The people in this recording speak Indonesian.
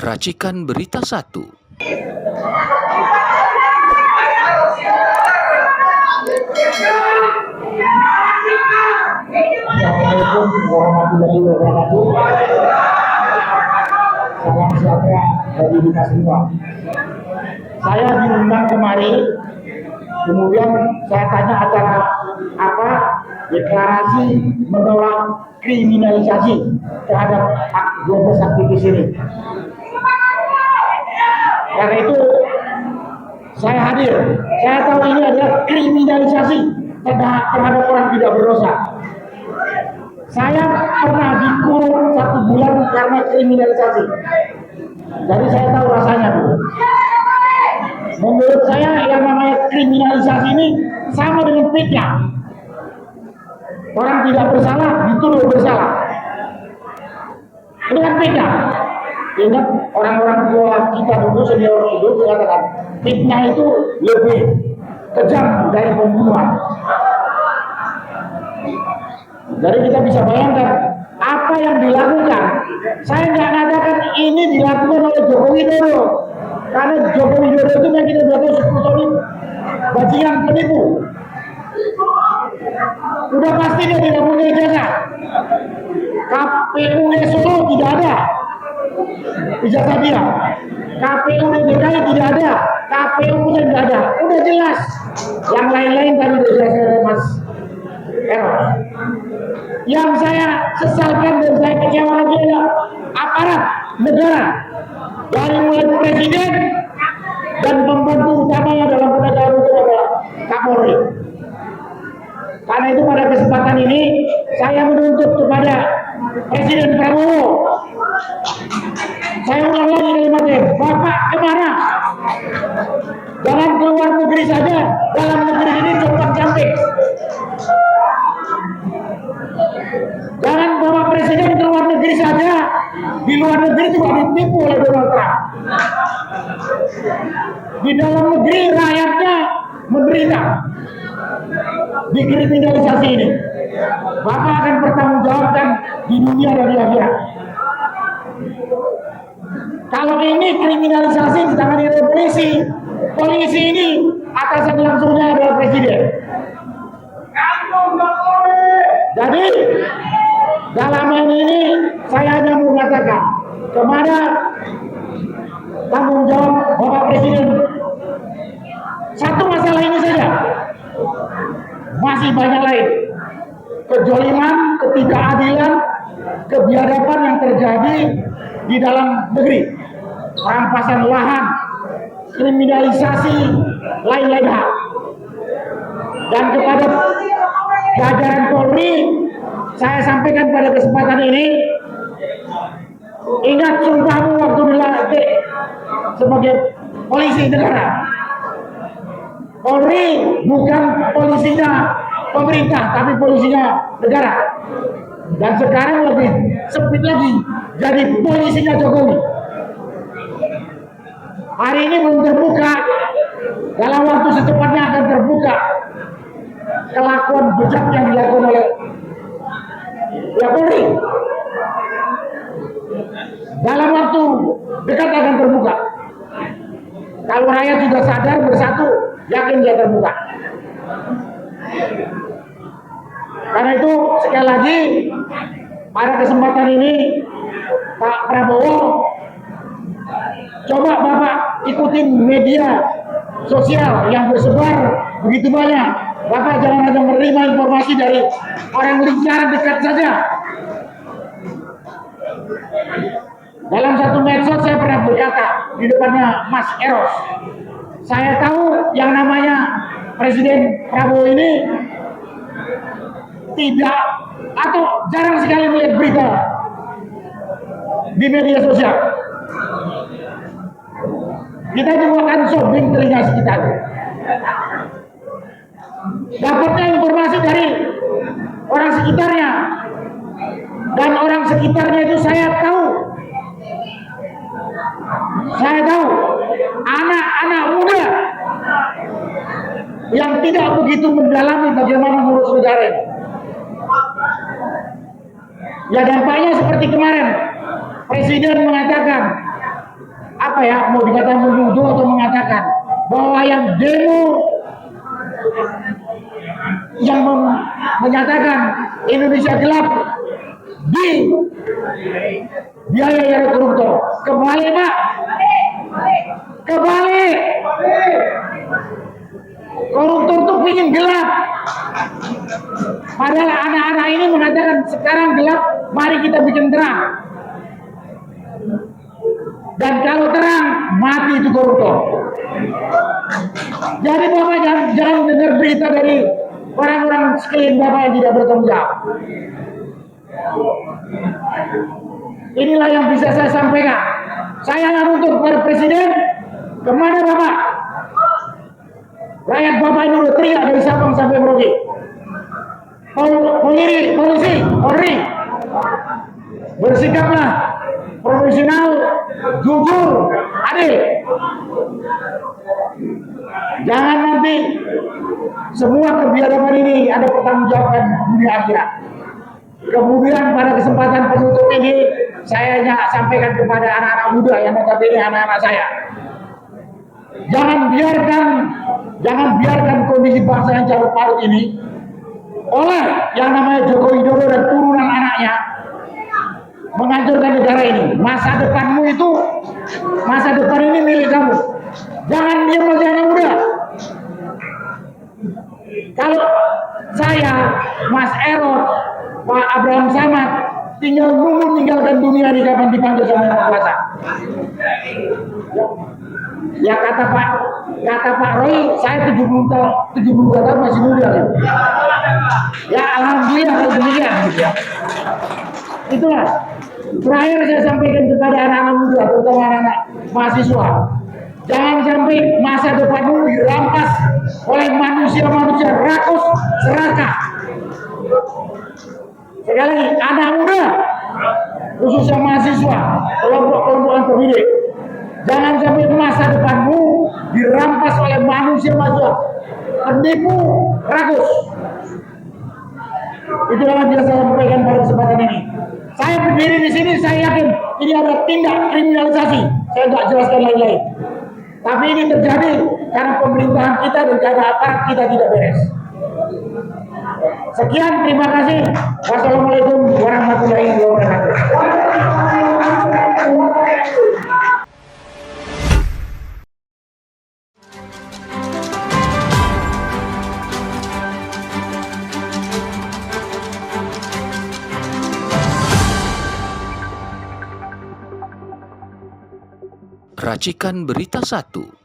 Racikan Berita 1. Assalamualaikum warahmatullahi wabarakatuh. Salam sejahtera bagi kita semua. Saya diundang kemari, kemudian saya tanya acara apa, deklarasi menolak kriminalisasi terhadap 12 aktivis ini. Karena itu saya hadir. Saya tahu ini adalah kriminalisasi terhadap orang tidak berdosa. Saya pernah dikurung 1 bulan karena kriminalisasi. Jadi saya tahu rasanya, Bu. Menurut saya yang namanya kriminalisasi ini sama dengan fitnah. Orang tidak bersalah dituduh bersalah. Ini kan fitnah. Ingat orang-orang tua kita dulu, senior dulu mengatakan fitnah itu lebih kejam dari pembunuhan. Jadi kita bisa bayangkan apa yang dilakukan. Saya nggak mengatakan ini dilakukan oleh Joko Widodo, karena Joko Widodo itu yang kita tahu 10 tahun bajingan penipu. Udah pasti dia tidak punya ijazah. KPU Solo tidak ada ijazah dia. KPU DKI tidak ada. KPU pusat tidak ada. Udah jelas. Yang lain-lain tadi sudah jelas, Mas Eros. Yang saya sesalkan dan saya kecewa lagi adalah aparat negara, dari mulai presiden dan pembantu utamanya dalam penegakan hukum adalah Kapolri. Karena itu pada kesempatan ini saya menuntut kepada Presiden Prabowo. Saya ulang lagi kalimatnya, Bapak kemana? Jangan keluar negeri saja, dalam negeri ini cepat cantik. Jangan Bapak Presiden keluar negeri saja, di luar negeri juga ditipu oleh Donald Trump. Di dalam negeri rakyatnya menderita dikriminalisasi ini. Bapak akan bertanggungjawabkan di dunia dan di akhirat. Kalau ini kriminalisasi ditangani oleh polisi ini atasan langsungnya adalah presiden. Jadi dalam hal ini saya hanya mengatakan kepada tanggung jawab Bapak Presiden, satu masalah ini saja, masih banyak lain. Kejoliman, ketidakadilan, kebiadaban yang terjadi di dalam negeri, rampasan lahan, kriminalisasi, lain-lain hal. Dan kepada jajaran Polri, saya sampaikan pada kesempatan ini, ingat sumpahmu waktu dilantik sebagai polisi negara. Polri bukan polisinya pemerintah, tapi polisinya negara. Dan sekarang lebih sempit lagi, jadi polisinya Jokowi. Hari ini belum terbuka, dalam waktu secepatnya akan terbuka kelakuan bejat yang dilakukan oleh Polri. Dalam waktu dekat akan terbuka. Kalau rakyat sudah sadar bersatu, yakin dia terbuka. Karena itu sekali lagi pada kesempatan ini Pak Prabowo, coba Bapak ikutin media sosial yang tersebar begitu banyak. Bapak jangan hanya menerima informasi dari orang lingkaran dekat saja. Dalam satu medsos saya pernah berkata di depannya Mas Eros, saya tahu yang namanya Presiden Prabowo ini tidak atau jarang sekali melihat berita di media sosial. Kita juga akan shopping telinga sekitar. Dapatnya informasi dari orang sekitarnya, dan orang sekitarnya itu saya tahu anak-anak muda yang tidak begitu mendalami bagaimana ngurus negara. Ya dampaknya seperti kemarin Presiden mengatakan apa ya, mau dikatakan menuduh atau mengatakan bahwa yang demo yang menyatakan Indonesia gelap di biaya yang koruptor. Kembali Pak, kembali. Koruptor tuh ingin gelap. Padahal anak-anak ini mengatakan sekarang gelap, mari kita bikin terang. Dan kalau terang, mati itu koruptor. Jadi Bapak jangan dengar berita dari orang-orang sekeliling Bapak yang tidak bertanggung jawab. Inilah yang bisa saya sampaikan. Saya nuntut kepada Presiden, kemana Bapak? Rakyat Bapak ini udah teriak dari Sabang sampai Merauke. Polisi, Polri, bersikaplah profesional, jujur, adil. Jangan nanti semua kebiadaban ini ada pertanggungjawaban dunia akhirat. Kemudian pada kesempatan penutup ini saya sampaikan kepada anak-anak muda yang notabene anak-anak saya. Jangan biarkan kondisi bangsa yang carut marut ini oleh yang namanya Joko Widodo dan turunan anaknya menghancurkan negara ini. Masa depan ini milik kamu. Jangan diam aja anak muda. Kalau saya, Mas Erot, Pak Abraham Samad tinggal nunggu meninggalkan dunia ini kapan dipanggil sama Yang Kuasa. Ya kata Pak Roy, saya 72 tahun masih muda. Ya alhamdulillah kalau demikian gitu ya. Itulah terakhir saya sampaikan kepada anak-anak muda, terutama anak-anak mahasiswa. Jangan sampai masa depanmu dirampas oleh manusia-manusia rakus serakah. Sekali lagi, anak muda, khususnya mahasiswa, kelompok-kelompok yang terdidik, jangan sampai masa depanmu dirampas oleh manusia-manusia penipu rakus. Itulah yang bisa saya sampaikan pada kesempatan ini. Saya berdiri di sini, saya yakin ini ada tindak kriminalisasi. Saya nggak jelaskan lain-lain. Tapi ini terjadi karena pemerintahan kita dan karena aparat kita tidak beres. Sekian, terima kasih. Wassalamualaikum warahmatullahi wabarakatuh. Racikan Berita 1.